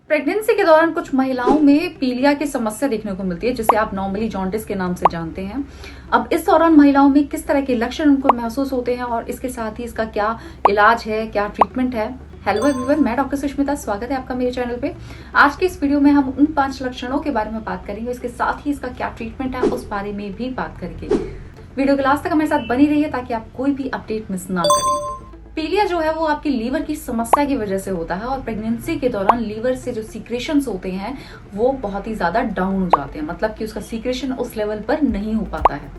Pregnancy के दौरान कुछ महिलाओं में पीलिया की समस्या देखने को मिलती है, जिसे आप नॉर्मली जॉन्डिस के नाम से जानते हैं। अब इस दौरान महिलाओं में किस तरह के लक्षण उनको महसूस होते हैं और इसके साथ ही इसका क्या इलाज है, क्या ट्रीटमेंट है। हेलो एवरीवन, मैं डॉक्टर सुष्मिता, स्वागत है आपका मेरे चैनल पे। आज के इस वीडियो में हम उन 5 लक्षणों के बारे में बात करेंगे, इसके साथ ही इसका क्या ट्रीटमेंट है उस बारे में भी बात करेंगे। वीडियो के लास्ट तक हमारे साथ बनी रहिए ताकि आप कोई भी अपडेट मिस ना करें। पीलिया जो है वो आपकी लीवर की समस्या की वजह से होता है और प्रेगनेंसी के दौरान लीवर से जो सीक्रेशंस होते हैं वो बहुत ही ज्यादा डाउन हो जाते हैं, मतलब कि उसका सीक्रेशन उस लेवल पर नहीं हो पाता है।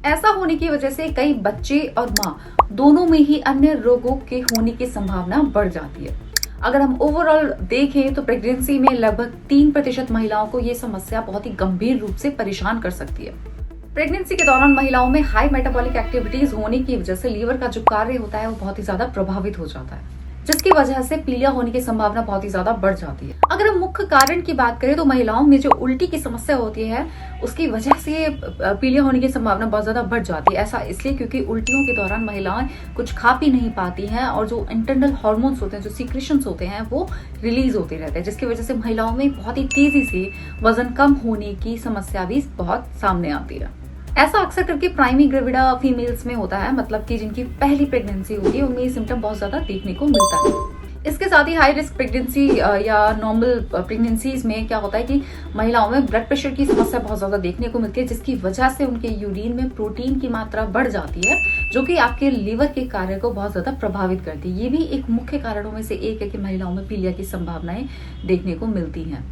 ऐसा होने की वजह से कई बच्चे और माँ दोनों में ही अन्य रोगों के होने की संभावना बढ़ जाती है। अगर हम ओवरऑल देखें तो प्रेगनेंसी में लगभग 3% महिलाओं को ये समस्या बहुत ही गंभीर रूप से परेशान कर सकती है। प्रेगनेंसी के दौरान महिलाओं में हाई मेटाबॉलिक एक्टिविटीज होने की वजह से लीवर का जो कार्य होता है वो बहुत ही ज्यादा प्रभावित हो जाता है, जिसकी वजह से पीलिया होने की संभावना बहुत ही ज्यादा बढ़ जाती है। अगर हम मुख्य कारण की बात करें तो महिलाओं में जो उल्टी की समस्या होती है उसकी वजह से पीलिया होने की संभावना बहुत ज्यादा बढ़ जाती है। ऐसा इसलिए क्योंकि उल्टियों के दौरान महिलाएं कुछ खा पी नहीं पाती हैं और जो इंटरनल हार्मोन्स होते हैं, जो सीक्रेशंस होते हैं, वो रिलीज होते रहते हैं, जिसकी वजह से महिलाओं में बहुत ही तेजी से वजन कम होने की समस्या भी बहुत सामने आती है। ऐसा अक्सर करके प्राइमी ग्रेविडा फीमेल्स में होता है, मतलब कि जिनकी पहली प्रेगनेंसी होती है उनमें ये सिम्टम बहुत ज्यादा देखने को मिलता है। इसके साथ ही हाई रिस्क प्रेगनेंसी या नॉर्मल प्रेगनेंसीज में क्या होता है कि महिलाओं में ब्लड प्रेशर की समस्या बहुत ज्यादा देखने को मिलती है, जिसकी वजह से उनके यूरिन में प्रोटीन की मात्रा बढ़ जाती है, जो कि आपके लीवर के कार्य को बहुत ज्यादा प्रभावित करती है। ये भी एक मुख्य कारणों में से एक है कि महिलाओं में पीलिया की संभावनाएं देखने को मिलती हैं।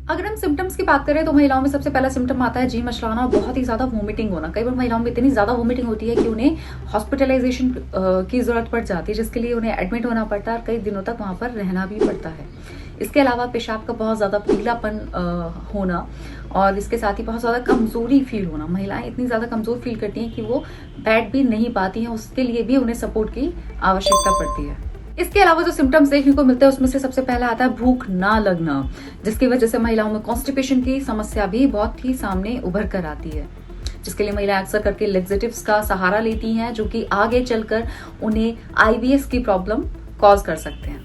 अगर हम सिम्टम्स की बात करें तो महिलाओं में सबसे पहला सिम्टम आता है जी मचलाना और बहुत ही ज्यादा वोमिटिंग होना। कई बार महिलाओं में इतनी ज्यादा वोमिटिंग होती है कि उन्हें हॉस्पिटलाइजेशन की जरूरत पड़ जाती है, जिसके लिए उन्हें एडमिट होना पड़ता है और कई दिनों तक वहां पर रहना भी पड़ता है। इसके अलावा पेशाब का बहुत ज्यादा पीलापन होना और इसके साथ ही बहुत ज्यादा कमजोरी फील होना। महिलाएं इतनी ज्यादा कमजोर फील करती हैं कि वो बैठ भी नहीं पाती हैं, उसके लिए भी उन्हें सपोर्ट की आवश्यकता पड़ती है। इसके अलावा जो सिम्टम्स देखने को मिलते हैं उसमें से सबसे पहला आता है भूख ना लगना, जिसकी वजह से महिलाओं में कॉन्स्टिपेशन की समस्या भी बहुत ही सामने उभर कर आती है, जिसके लिए महिलाएं अक्सर करके लेक्सेटिव्स का सहारा लेती हैं, जो कि आगे चलकर उन्हें आईबीएस की प्रॉब्लम कॉज कर सकते हैं।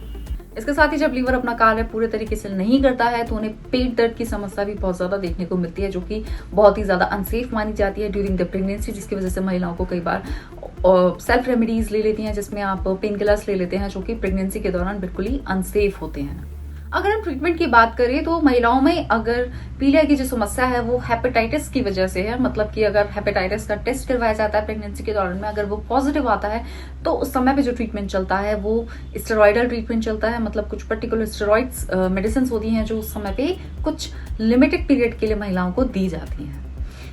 इसके साथ ही जब लीवर अपना कार्य पूरे तरीके से नहीं करता है तो उन्हें पेट दर्द की समस्या भी बहुत ज्यादा देखने को मिलती है, जो कि बहुत ही ज्यादा अनसेफ मानी जाती है ड्यूरिंग द प्रेगनेंसी, जिसकी वजह से महिलाओं को कई बार सेल्फ रेमेडीज ले लेती हैं, जिसमें आप पेन किलर्स ले लेते हैं, जो कि प्रेगनेंसी के दौरान बिल्कुल ही अनसेफ होते हैं। अगर हम ट्रीटमेंट की बात करें तो महिलाओं में अगर पीलिया की जो समस्या है वो हेपेटाइटिस की वजह से है, मतलब कि अगर हेपेटाइटिस का टेस्ट करवाया जाता है प्रेगनेंसी के दौरान में, अगर वो पॉजिटिव आता है तो उस समय पे जो ट्रीटमेंट चलता है वो स्टेरॉइडल ट्रीटमेंट चलता है, मतलब कुछ पर्टिकुलर स्टेरॉइड्स मेडिसिन होती हैं जो उस समय पे कुछ लिमिटेड पीरियड के लिए महिलाओं को दी जाती हैं।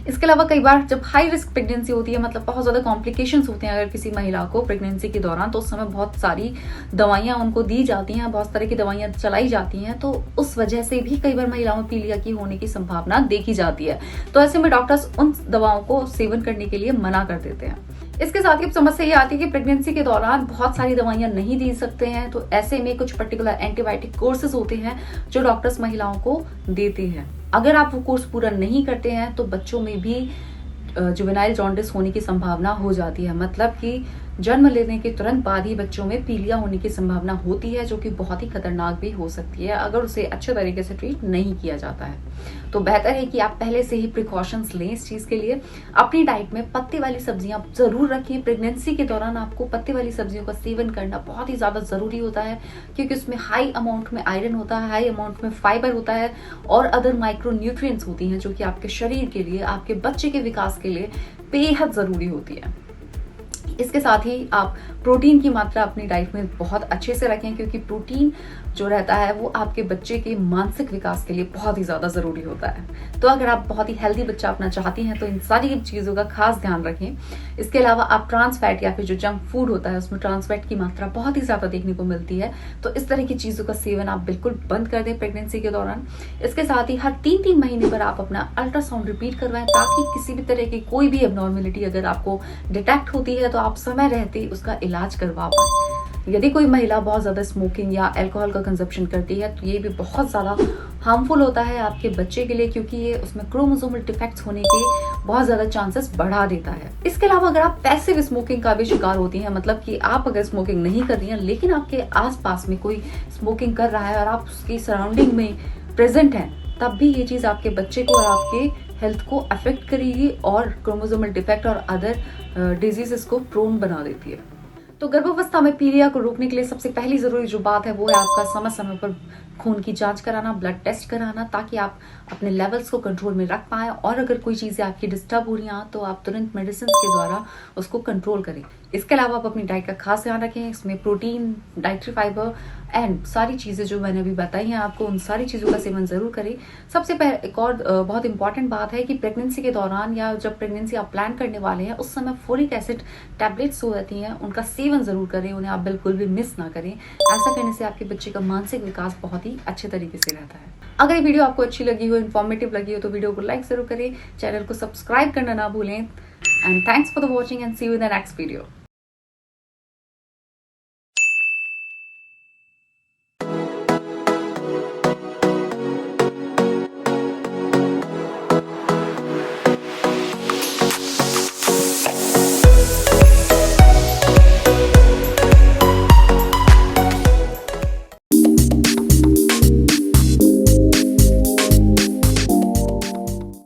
इसके अलावा कई बार जब हाई रिस्क प्रेगनेंसी होती है, मतलब बहुत ज्यादा कॉम्प्लिकेशंस होते हैं अगर किसी महिला को प्रेगनेंसी के दौरान, तो उस समय बहुत सारी दवाइयां उनको दी जाती हैं, बहुत तरह की दवाइयां चलाई जाती हैं, तो उस वजह से भी कई बार महिलाओं में पीलिया की होने की संभावना देखी जाती है। तो ऐसे में डॉक्टर्स उन दवाओं को सेवन करने के लिए मना कर देते हैं। इसके साथ ही समस्या ये आती है कि प्रेगनेंसी के दौरान बहुत सारी दवाइयां नहीं दी सकते हैं, तो ऐसे में कुछ पर्टिकुलर एंटीबायोटिक कोर्सेज होते हैं जो डॉक्टर्स महिलाओं को देते हैं। अगर आप वो कोर्स पूरा नहीं करते हैं तो बच्चों में भी जुवेनाइल जॉन्डिस होने की संभावना हो जाती है, मतलब कि जन्म लेने के तुरंत बाद ही बच्चों में पीलिया होने की संभावना होती है, जो कि बहुत ही खतरनाक भी हो सकती है अगर उसे अच्छे तरीके से ट्रीट नहीं किया जाता है। तो बेहतर है कि आप पहले से ही प्रिकॉशंस लें इस चीज के लिए। अपनी डाइट में पत्ते वाली सब्जियां जरूर रखें। प्रेगनेंसी के दौरान आपको पत्ते वाली सब्जियों का सेवन करना बहुत ही ज्यादा जरूरी होता है, क्योंकि उसमें हाई अमाउंट में आयरन होता है, हाई अमाउंट में फाइबर होता है और अदर माइक्रो न्यूट्रिएंट्स होती हैं, जो कि आपके शरीर के लिए, आपके बच्चे के विकास के लिए बेहद जरूरी होती है। इसके साथ ही आप प्रोटीन की मात्रा अपनी डाइट में बहुत अच्छे से रखें, क्योंकि प्रोटीन जो रहता है वो आपके बच्चे के मानसिक विकास के लिए बहुत ही ज्यादा जरूरी होता है। तो अगर आप बहुत ही हेल्दी बच्चा अपना चाहती हैं तो इन सारी चीजों का खास ध्यान रखें। इसके अलावा आप ट्रांस फैट या फिर जो जंक फूड होता है उसमें ट्रांस फैट की मात्रा बहुत ही ज्यादा देखने को मिलती है, तो इस तरह की चीजों का सेवन आप बिल्कुल बंद कर दें प्रेगनेंसी के दौरान। इसके साथ ही हर 3-3 महीने पर आप अपना अल्ट्रासाउंड रिपीट करवाएं, ताकि किसी भी तरह की कोई भी एबनॉर्मेलिटी अगर आपको डिटेक्ट होती है तो आप समय रहते उसका इलाज करवा पाए। यदि कोई महिला बहुत ज़्यादा स्मोकिंग या अल्कोहल का कंजप्शन करती है तो ये भी बहुत ज़्यादा हार्मफुल होता है आपके बच्चे के लिए, क्योंकि ये उसमें क्रोमोसोमल डिफेक्ट्स होने के बहुत ज़्यादा चांसेस बढ़ा देता है। इसके अलावा अगर आप पैसिव स्मोकिंग का भी शिकार होती हैं, मतलब कि आप अगर स्मोकिंग नहीं कर रही हैं लेकिन आपके आसपास में कोई स्मोकिंग कर रहा है और आप उसकी सराउंडिंग में प्रेजेंट हैं, तब भी ये चीज़ आपके बच्चे को और आपके हेल्थ को अफेक्ट करेगी और क्रोमोसोमल डिफेक्ट और अदर डिजीजेस को प्रोन बना देती है। तो गर्भावस्था में पीलिया को रोकने के लिए सबसे पहली जरूरी जो बात है वो है आपका समय समय पर खून की जांच कराना, ब्लड टेस्ट कराना, ताकि आप अपने लेवल्स को कंट्रोल में रख पाएं और अगर कोई चीज़ें आपकी डिस्टर्ब हो रही हैं तो आप तुरंत मेडिसिन के द्वारा उसको कंट्रोल करें। इसके अलावा आप अपनी डाइट का खास ध्यान रखें, इसमें प्रोटीन, डाइटरी फाइबर एंड सारी चीज़ें जो मैंने अभी बताई हैं आपको, उन सारी चीज़ों का सेवन जरूर करें। सबसे पहले एक और बहुत इंपॉर्टेंट बात है कि प्रेगनेंसी के दौरान या जब प्रेगनेंसी आप प्लान करने वाले हैं उस समय फोलिक एसिड टैबलेट्स हो जाती हैं, उनका सेवन जरूर करें, उन्हें आप बिल्कुल भी मिस ना करें। ऐसा करने से आपके बच्चे का मानसिक विकास बहुत ही अच्छे तरीके से रहता है। अगर ये वीडियो आपको अच्छी लगी हो, इन्फॉर्मेटिव लगी हो तो वीडियो को लाइक जरूर करें, चैनल को सब्सक्राइब करना ना भूलें। And thanks for the watching and see you in the next video.